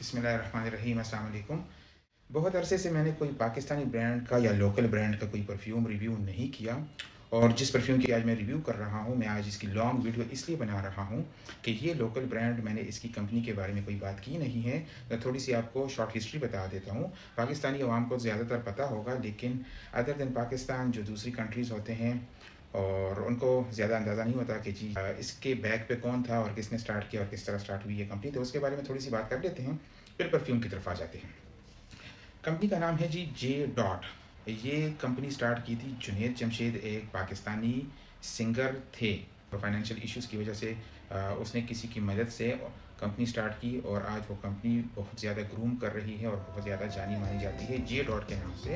बिस्मिल्लाहिर्रहमानिर्रहीम, अस्सलाम वालेकुम। बहुत अरसे से मैंने कोई पाकिस्तानी ब्रांड का या लोकल ब्रांड का कोई परफ्यूम रिव्यू नहीं किया, और जिस परफ्यूम की आज मैं रिव्यू कर रहा हूँ, मैं आज इसकी लॉन्ग वीडियो इसलिए बना रहा हूँ कि ये लोकल ब्रांड, मैंने इसकी कंपनी के बारे में कोई बात की नहीं है। मैं थोड़ी सी आपको शॉर्ट हिस्ट्री बता देता हूँ। पाकिस्तानी अवाम को ज़्यादातर पता होगा, लेकिन अदर दैन पाकिस्तान जो दूसरी कंट्रीज़ होते हैं और उनको ज़्यादा अंदाज़ा नहीं होता कि जी इसके बैक पे कौन था और किसने स्टार्ट किया और किस तरह स्टार्ट हुई ये कंपनी। तो उसके बारे में थोड़ी सी बात कर लेते हैं, फिर परफ्यूम की तरफ आ जाते हैं। कंपनी का नाम है जी जे डॉट। ये कंपनी स्टार्ट की थी जुनैद जमशेद, एक पाकिस्तानी सिंगर थे। फाइनेंशियल इश्यूज़ की वजह से उसने किसी की मदद से कंपनी स्टार्ट की, और आज वो कंपनी बहुत ज़्यादा ग्रूम कर रही है और बहुत ज़्यादा जानी मानी जाती है जे डॉट के नाम से।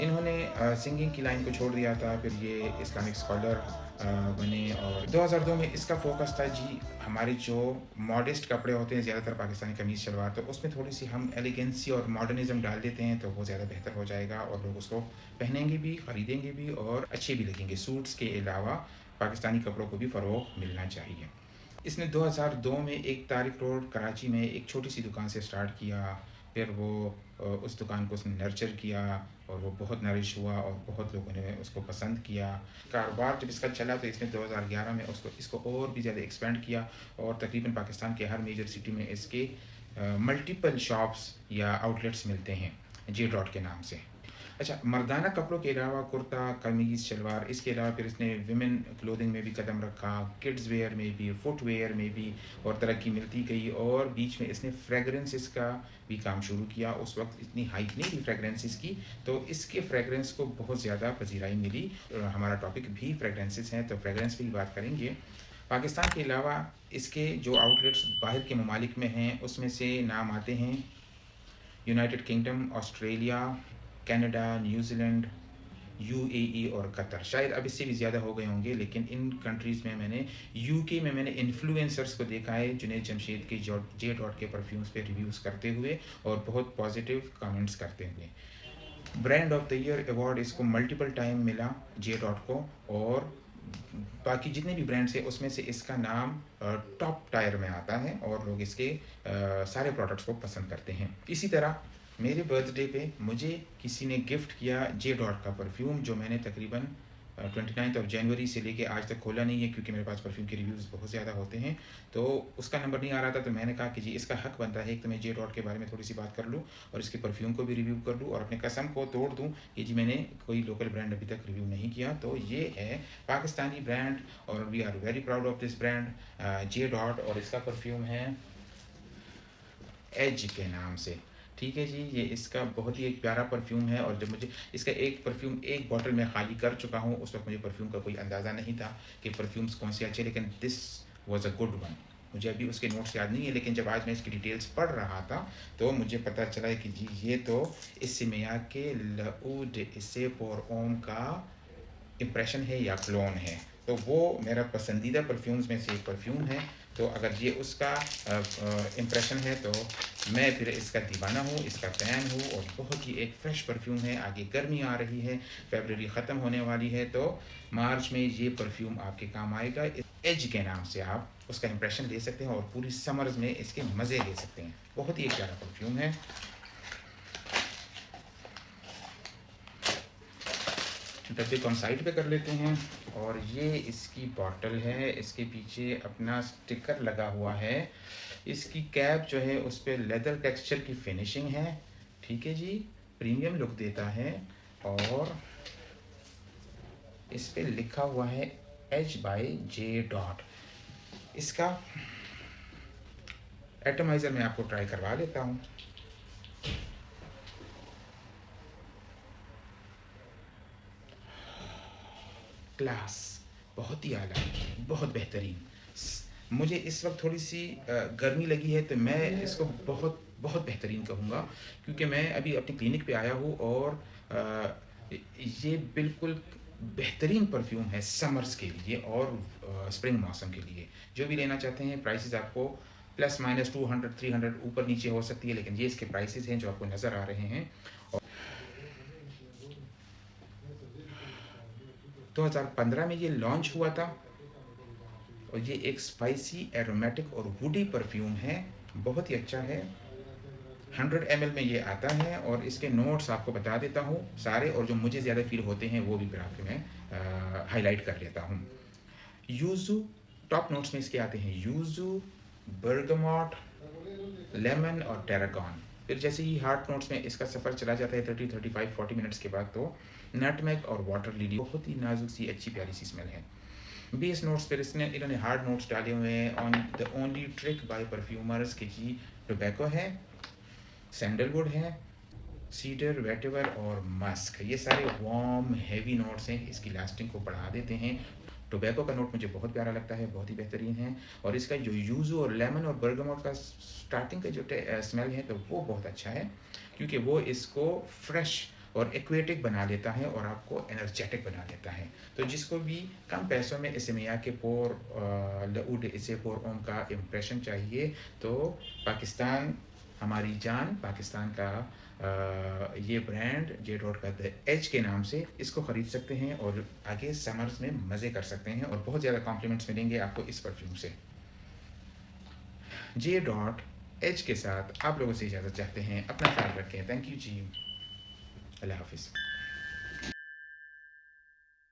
इन्होंने सिंगिंग की लाइन को छोड़ दिया था, फिर ये इस्लामिक स्कॉलर बने, और 2002 में इसका फोकस था जी हमारे जो मॉडेस्ट कपड़े होते हैं, ज़्यादातर पाकिस्तानी कमीज़ शलवार, तो उसमें थोड़ी सी हम एलिगेंसी और मॉडर्निज्म डाल देते हैं तो वो ज़्यादा बेहतर हो जाएगा और लोग उसको पहनेंगे भी, ख़रीदेंगे भी और अच्छे भी लगेंगे। सूट्स के अलावा पाकिस्तानी कपड़ों को भी फ़रोग़ मिलना चाहिए। इसने 2002 में एक तारिक रोड कराची में एक छोटी सी दुकान से स्टार्ट किया। फिर वो उस दुकान को उसने नर्चर किया और वो बहुत नरिश हुआ और बहुत लोगों ने उसको पसंद किया। कारोबार जब इसका चला तो इसने 2011 में इसको और भी ज़्यादा एक्सपेंड किया, और तकरीबन पाकिस्तान के हर मेजर सिटी में इसके मल्टीपल शॉप्स या आउटलेट्स मिलते हैं जे डॉट के नाम से। अच्छा, मर्दाना कपड़ों के अलावा कुर्ता, कमीज़, शलवार, इसके अलावा फिर इसने विमेन क्लोथिंग में भी कदम रखा, किड्स वेयर में भी, फुटवेयर में भी, और तरक्की मिलती गई। और बीच में इसने फ्रेगरेंसेस का भी काम शुरू किया। उस वक्त इतनी हाइप नहीं थी फ्रेगरेंसेस की, तो इसके फ्रेगरेंस को बहुत ज़्यादा पजीराई मिली। हमारा टॉपिक भी फ्रेगरेंसेस हैं, तो फ्रेगरेंस पर ही बात करेंगे। पाकिस्तान के अलावा इसके जो आउटलेट्स बाहर के ममालिक में हैं, उसमें से नाम आते हैं United kingdom, Australia, Canada, New Zealand, UAE और कतर। शायद अब इससे भी ज़्यादा हो गए होंगे, लेकिन इन कंट्रीज़ में मैंने यूके में मैंने इन्फ्लुएंसर्स को देखा है जुनैद जमशेद के जे डॉट के परफ्यूम्स पे रिव्यूज़ करते हुए और बहुत पॉजिटिव कमेंट्स करते हुए। Brand of the year award इसको मल्टीपल टाइम मिला जे डॉट को, और बाकी जितने भी ब्रांड्स हैं उसमें से इसका नाम टॉप टायर में आता है और लोग इसके सारे प्रोडक्ट्स को पसंद करते हैं। इसी तरह मेरे बर्थडे पे मुझे किसी ने गिफ्ट किया जे डॉट का परफ्यूम, जो मैंने तकरीबन 29 जनवरी से लेके आज तक खोला नहीं है, क्योंकि मेरे पास परफ्यूम के रिव्यूज़ बहुत ज़्यादा होते हैं, तो उसका नंबर नहीं आ रहा था। तो मैंने कहा कि जी इसका हक बनता है एक तो मैं जे डॉट के बारे में थोड़ी सी बात कर लूँ और इसके परफ्यूम को भी रिव्यू कर लूँ और अपने कसम को तोड़ दूँ कि जी मैंने कोई लोकल ब्रांड अभी तक रिव्यू नहीं किया। तो ये है पाकिस्तानी ब्रांड और we are very proud of this brand J dot, और इसका परफ्यूम है एज के नाम से। ठीक है जी, ये इसका बहुत ही एक प्यारा परफ्यूम है, और जब मुझे इसका एक परफ्यूम एक बॉटल में खाली कर चुका हूँ, उस वक्त मुझे परफ्यूम का कोई अंदाज़ा नहीं था कि परफ्यूम्स कौन से अच्छे, लेकिन this was a good one. मुझे अभी उसके नोट्स याद नहीं है, लेकिन जब आज मैं इसकी डिटेल्स पढ़ रहा था तो मुझे पता चला कि जी ये तो इससे मिया के लऊड इससे पोर ओम का इम्प्रेशन है या क्लोन है, तो वो मेरा पसंदीदा परफ्यूम्स में से एक परफ्यूम है। तो अगर ये उसका इम्प्रेशन है तो मैं फिर इसका दीवाना हूँ, इसका फ़ैन हूँ, और बहुत ही एक फ़्रेश परफ्यूम है। आगे गर्मी आ रही है, फरवरी ख़त्म होने वाली है, तो मार्च में ये परफ्यूम आपके काम आएगा। एज के नाम से आप उसका इम्प्रेशन ले सकते हैं और पूरी समर्स में इसके मज़े ले सकते हैं। बहुत ही एक प्यारा परफ्यूम है। डब्बे को हम साइड पे कर लेते हैं, और ये इसकी बॉटल है, इसके पीछे अपना स्टिकर लगा हुआ है। इसकी कैप जो है उस पर लेदर टेक्सचर की फिनिशिंग है। ठीक है जी, प्रीमियम लुक देता है, और इस पे लिखा हुआ है एच बाय जे डॉट। इसका एटमाइज़र मैं आपको ट्राई करवा लेता हूँ। क्लास, बहुत ही आला, बहुत बेहतरीन। मुझे इस वक्त थोड़ी सी गर्मी लगी है, तो मैं इसको बहुत बहुत बेहतरीन कहूँगा, क्योंकि मैं अभी अपनी क्लिनिक पे आया हूँ, और ये बिल्कुल बेहतरीन परफ्यूम है समर्स के लिए और स्प्रिंग मौसम के लिए। जो भी लेना चाहते हैं, प्राइसेस आपको प्लस माइनस 200-300 ऊपर नीचे हो सकती है, लेकिन ये इसके प्राइसेस हैं जो आपको नज़र आ रहे हैं। 2015 में ये लॉन्च हुआ था, और ये एक स्पाइसी, एरोमेटिक और वुडी परफ्यूम है, बहुत ही अच्छा है। 100 ml में ये आता है और इसके नोट्स आपको बता देता हूँ सारे, और जो मुझे ज़्यादा फील होते हैं वो भी फिर आपके मैं हाईलाइट कर लेता हूँ। यूज़ू, टॉप नोट्स में इसके आते हैं यूज़ू, बर्गमॉट, लेमन और टैरागॉन। फिर जैसे ही हार्ट नोट्स में इसका सफ़र चला जाता है 30, 35, 40 मिनट्स के बाद, तो नटमेग और वाटर लिली, बहुत ही नाजुक सी अच्छी प्यारी सी स्मेल है। बेस नोट्स पर इन्होंने हार्ड नोट्स डाले हुए हैं। On the only trick by perfumers के जी टोबैको है, सैंडलवुड है, सीडर, वेटिवर और मस्क। ये सारे वार्म हैवी नोट्स हैं, इसकी लास्टिंग को बढ़ा देते हैं। टोबैको का नोट मुझे बहुत प्यारा लगता है, बहुत ही बेहतरीन है। और इसका जो यूज़ू और लेमन और बर्गमोट का स्टार्टिंग का जो स्मेल है तो वो बहुत अच्छा है, क्योंकि वो इसको फ्रेश और एक्वेटिक बना देता है और आपको एनर्जेटिक बना देता है। तो जिसको भी कम पैसों में इसे मियाँ के पोर लऊड इसे पोर ओम का इम्प्रेशन चाहिए, तो पाकिस्तान हमारी जान, पाकिस्तान का ये ब्रांड जे डॉट का द एज के नाम से इसको ख़रीद सकते हैं और आगे समर्स में मज़े कर सकते हैं, और बहुत ज़्यादा कॉम्प्लीमेंट्स मिलेंगे आपको इस परफ्यूम से। जे डॉट एच के साथ आप लोगों से इजाज़त चाहते हैं। अपना ख्याल रखें। थैंक यू जी। अल्लाह हाफिज़।